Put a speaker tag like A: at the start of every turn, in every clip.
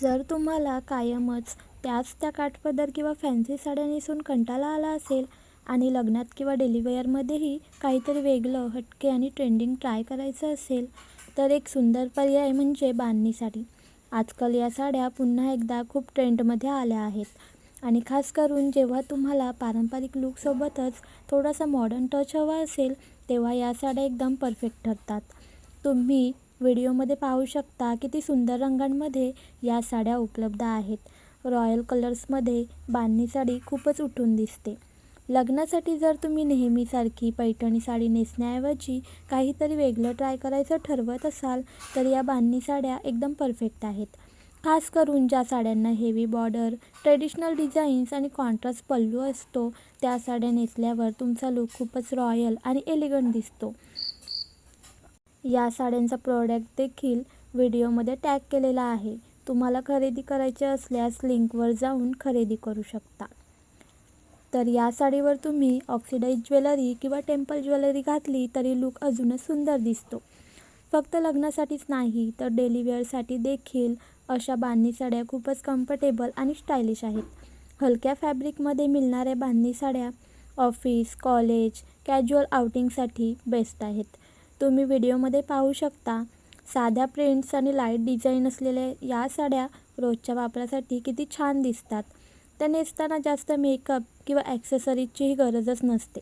A: जर तुम्हाला कायमच त्याच त्या काठपदर किंवा फॅन्सी साड्या नेसून कंटाळा आला असेल आणि लग्नात किंवा डेली वेअरमध्येही काहीतरी वेगळं, हटके आणि ट्रेंडिंग ट्राय करायचं असेल, तर एक सुंदर पर्याय म्हणजे बांधणी साडी. आजकाल या साड्या पुन्हा एकदा खूप ट्रेंडमध्ये आल्या आहेत आणि खास करून जेव्हा तुम्हाला पारंपरिक लूकसोबतच थोडासा मॉडर्न टच हवा असेल, तेव्हा या साड्या एकदम परफेक्ट ठरतात. तुम्ही व्हिडिओमध्ये पाहू शकता किती सुंदर रंगांमध्ये या साड्या उपलब्ध आहेत. रॉयल कलर्समध्ये बांधणी साडी खूपच उठून दिसते. लग्नासाठी जर तुम्ही नेहमीसारखी पैठणी साडी नेसण्याऐवजी काहीतरी वेगळं ट्राय करायचं ठरवत असाल, तर या बांधणी साड्या एकदम परफेक्ट आहेत. खास करून ज्या साड्यांना हेवी बॉर्डर, ट्रेडिशनल डिझाईन्स आणि कॉन्ट्रास्ट पल्लू असतो, त्या साड्या नेसल्यावर तुमचा लूक खूपच रॉयल आणि एलिगंट दिसतो. या साड्यांचा प्रोडक्ट देखील व्हिडिओमध्ये टॅग केलेला आहे. तुम्हाला खरेदी करायचे असल्यास लिंकवर जाऊन खरेदी करू शकता. तर या साडीवर तुम्ही ऑक्सिडाइज ज्वेलरी किंवा टेम्पल ज्वेलरी घातली तरी लूक अजूनच सुंदर दिसतो. फक्त लग्नासाठीच नाही, तर डेली वेअरसाठी देखील अशा बांधणी साड्या खूपच कम्फर्टेबल आणि स्टायलिश आहेत. हलक्या फॅब्रिकमध्ये मिळणाऱ्या बांधणी साड्या ऑफिस, कॉलेज, कॅज्युअल आउटिंगसाठी बेस्ट आहेत. तुम्ही व्हिडिओमध्ये पाहू शकता, साध्या प्रिंट्स आणि लाईट डिझाईन असलेल्या या साड्या रोजच्या वापरासाठी किती छान दिसतात. त्या नेसताना जास्त मेकअप किंवा ॲक्सेसरीजचीही गरजच नसते,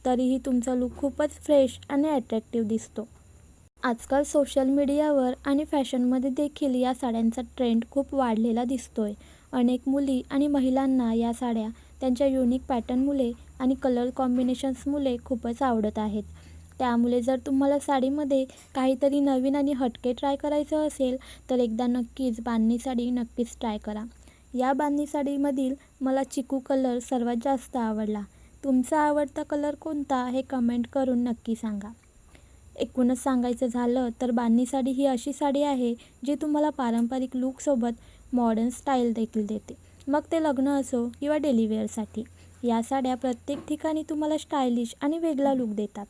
A: तरीही तुमचा लूक खूपच फ्रेश आणि अट्रॅक्टिव्ह दिसतो. आजकाल सोशल मीडियावर आणि फॅशनमध्ये देखील या साड्यांचा ट्रेंड खूप वाढलेला दिसतोय. अनेक मुली आणि महिलांना या साड्या त्यांच्या युनिक पॅटर्नमुळे आणि कलर कॉम्बिनेशन्समुळे खूपच आवडत आहेत. त्यामुळे जर तुम्हाला साडीमध्ये काहीतरी नवीन आणि हटके ट्राय करायचं असेल, तर एकदा नक्कीच बांधणी साडी नक्कीच ट्राय करा. या बांधणी साडीमधील मला चिकू कलर सर्वात जास्त आवडला. तुमचा आवडता कलर कोणता हे कमेंट करून नक्की सांगा. एकूणच सांगायचं झालं तर बांधणी साडी ही अशी साडी आहे जी तुम्हाला पारंपरिक लूकसोबत मॉडर्न स्टाईल देखील देते. मग ते लग्न असो किंवा डेली वेअरसाठी. या साड्या प्रत्येक ठिकाणी तुम्हाला स्टायलिश आणि वेगळा लूक देतात.